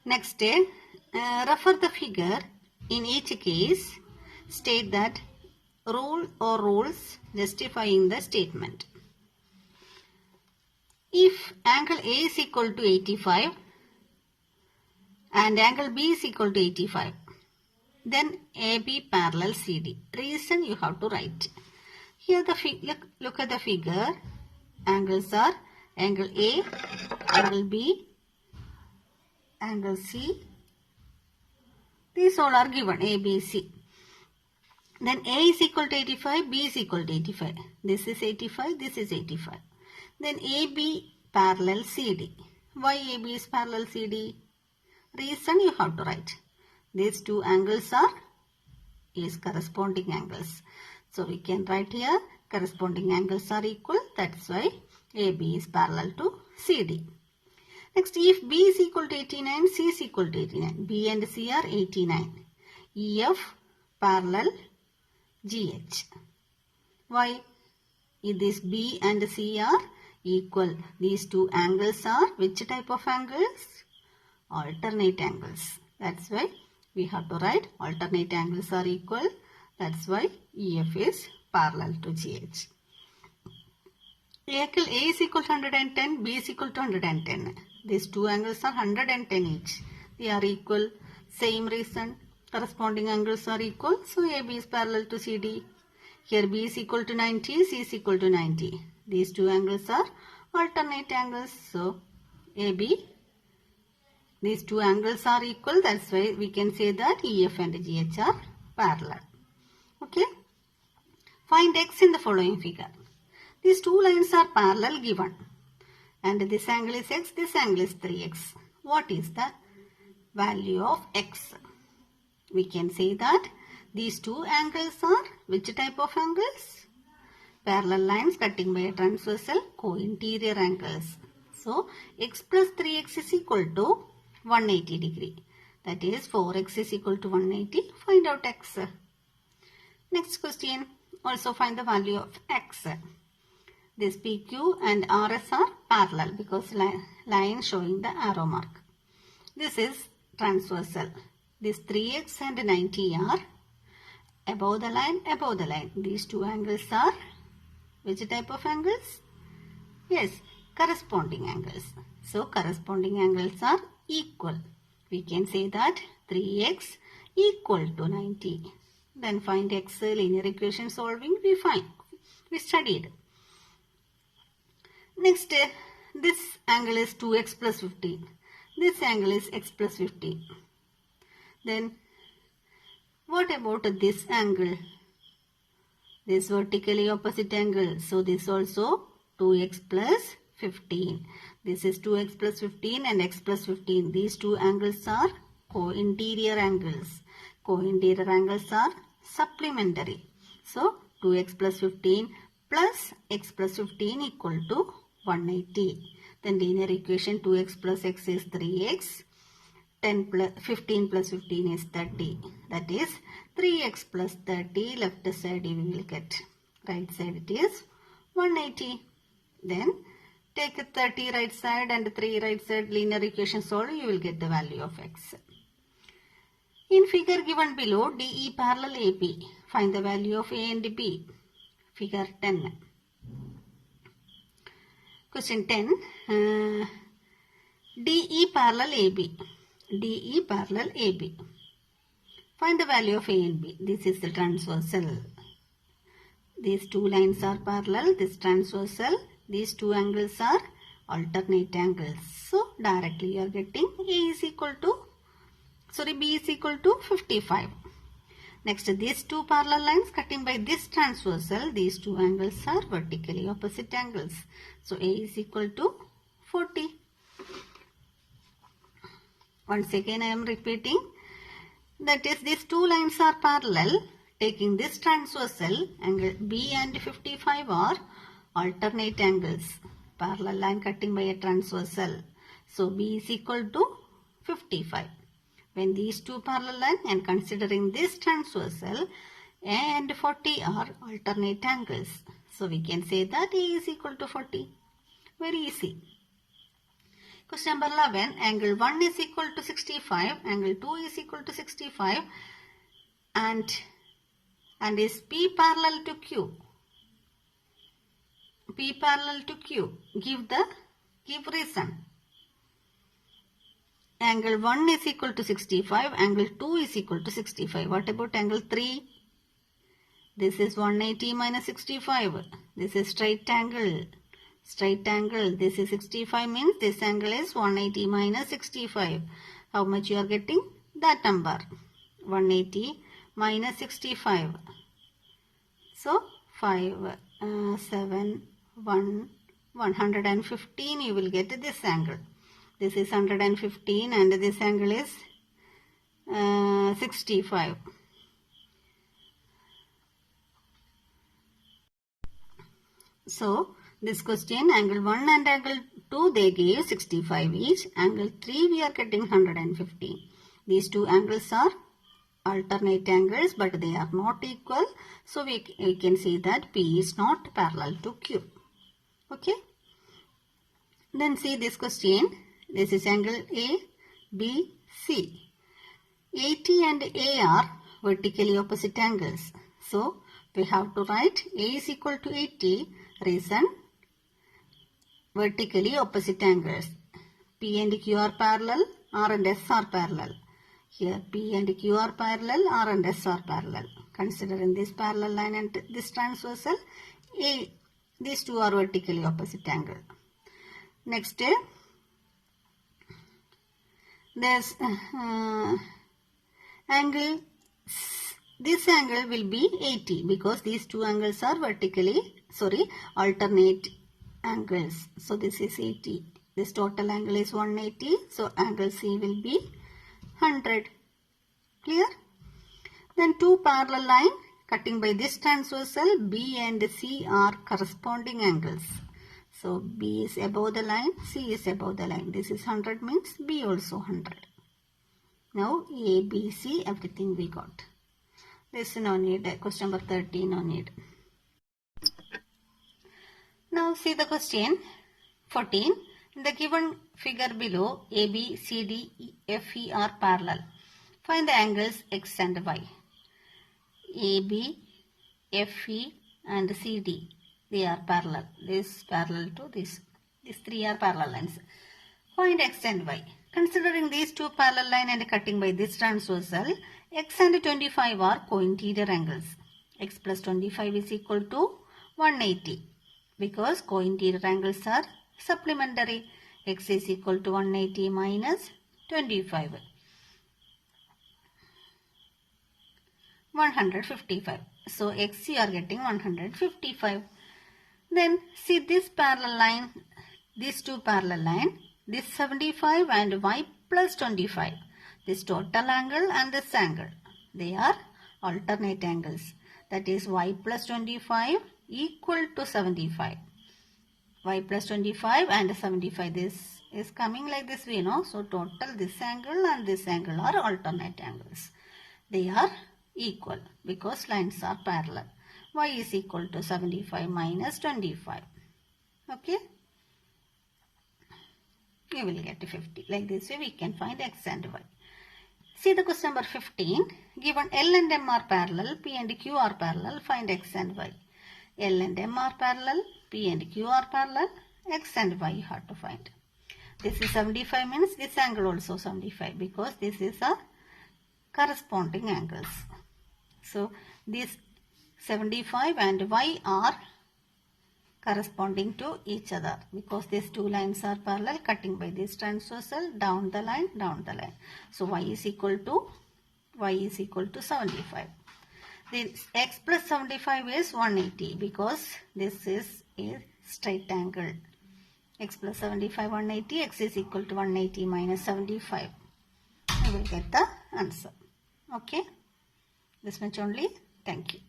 Next, refer the figure. In each case, state that rule or rules justifying the statement. If angle A is equal to 85 and angle B is equal to 85, then AB parallel CD. Reason you have to write. Here look at the figure. Angles are angle A, angle B, angle C. These all are given, A, B, C. Then A is equal to 85, B is equal to 85. This is 85, this is 85. Then AB parallel CD. Why AB is parallel CD? Reason you have to write. These two angles are corresponding angles. So we can write here corresponding angles are equal. That's why AB is parallel to CD. Next, if B is equal to 89, C is equal to 89. B and C are 89. EF parallel GH. Why? If this B and C are equal, these two angles are which type of angles? Alternate angles. That's why we have to write alternate angles are equal. That's why EF is parallel to GH. Angle A is equal to 110, B is equal to 110. These two angles are 110 each. They are equal. Same reason. Corresponding angles are equal. So AB is parallel to CD. Here B is equal to 90, C is equal to 90. These two angles are alternate angles. So AB, these two angles are equal. That's why we can say that EF and GH are parallel. Okay. Find X in the following figure. These two lines are parallel given. And this angle is X, this angle is 3X. What is the value of X? We can say that these two angles are which type of angles? Parallel lines cutting by a transversal co-interior angles. So, X plus 3X is equal to 180 degree. That is 4X is equal to 180. Find out X. Next question. Also find the value of X. This PQ and RS are parallel because line showing the arrow mark. This is transversal. This 3X and 90 are above the line, above the line. These two angles are which type of angles? Yes, corresponding angles. So, corresponding angles are equal. We can say that 3X equal to 90. Then find X. Linear equation solving we studied. Next, this angle is 2x plus 15. This angle is x plus 15. Then, what about this angle? This vertically opposite angle. So, this also 2x plus 15. This is 2x plus 15 and x plus 15. These two angles are co-interior angles. Co-interior angles are supplementary. So, 2x plus 15 plus x plus 15 equal to 180. Then linear equation 2x plus x is 3x. 15 plus 15 is 30. That is 3x plus 30. Left side we will get. Right side it is 180. Then take 30 right side and 3 right side. Linear equation solve. You will get the value of x. In figure given below, DE parallel AB. Find the value of A and B. Figure 10. Question 10. DE parallel AB. DE parallel AB. Find the value of A and B. This is the transversal. These two lines are parallel. This transversal. These two angles are alternate angles. So, directly you are getting B is equal to 55. Next, these two parallel lines cutting by this transversal. These two angles are vertically opposite angles. So, A is equal to 40. Once again, I am repeating. That is, these two lines are parallel. Taking this transversal, angle B and 55 are alternate angles. Parallel line cutting by a transversal. So, B is equal to 55. When these two parallel lines and considering this transversal, A and 40 are alternate angles. So, we can say that A is equal to 40. Very easy. Question number 11, angle 1 is equal to 65, angle 2 is equal to 65 and is P parallel to Q. P parallel to Q. Give reason. Angle 1 is equal to 65, angle 2 is equal to 65. What about angle 3? This is 180 minus 65. This is straight angle. Straight angle. This is 65 means this angle is 180 minus 65. How much you are getting? That number. 180 minus 65. So 5, 7, 1, 115 you will get this angle. This is 115 and this angle is 65. So this question, angle 1 and angle 2 they gave 65 each. Angle 3 we are getting 115. These two angles are alternate angles but they are not equal. So we can say that P is not parallel to Q. Okay. Then see this question. This is angle A, B, C. AT and A are vertically opposite angles. So we have to write A is equal to AT. Reason, vertically opposite angles. P and Q are parallel, R and S are parallel. Here P and Q are parallel, R and S are parallel. Considering this parallel line and this transversal, these two are vertically opposite angle. Next, there's angle, this angle will be 80 because these two angles are alternate angles. So this is 80. This total angle is 180. So angle C will be 100. Clear? Then two parallel line cutting by this transversal, B and C are corresponding angles. So B is above the line, C is above the line. This is 100 means B also 100. Now A, B, C, everything we got. This no need. Question number 13 no need. Now see the question 14. In the given figure below, A, B, C, D, F, E are parallel. Find the angles X and Y. A, B, F, E and C, D. They are parallel. This parallel to this. These three are parallel lines. Find X and Y. Considering these two parallel line and cutting by this transversal, X and 25 are co-interior angles. X plus 25 is equal to 180 because co-interior angles are supplementary. X is equal to 180 minus 25. 155. So X you are getting 155. Then see this parallel line, these two parallel line, this 75 and Y plus 25. This total angle and this angle, they are alternate angles. That is Y plus 25 equal to 75. Y plus 25 and 75. This is coming like this we know. So total this angle and this angle are alternate angles. They are equal because lines are parallel. Y is equal to 75 minus 25. Okay. You will get 50. Like this way we can find X and Y. See the question number 15. Given L and M are parallel, P and Q are parallel, find X and Y. L and M are parallel, P and Q are parallel, X and Y you have to find. This is 75 means this angle also 75 because this is a corresponding angles. So this 75 and Y are corresponding to each other because these two lines are parallel cutting by this transversal down the line. So Y is equal to 75. This X plus 75 is 180 because this is a straight angle. X plus 75 180, X is equal to 180 minus 75. You will get the answer. Okay. This much only. Thank you.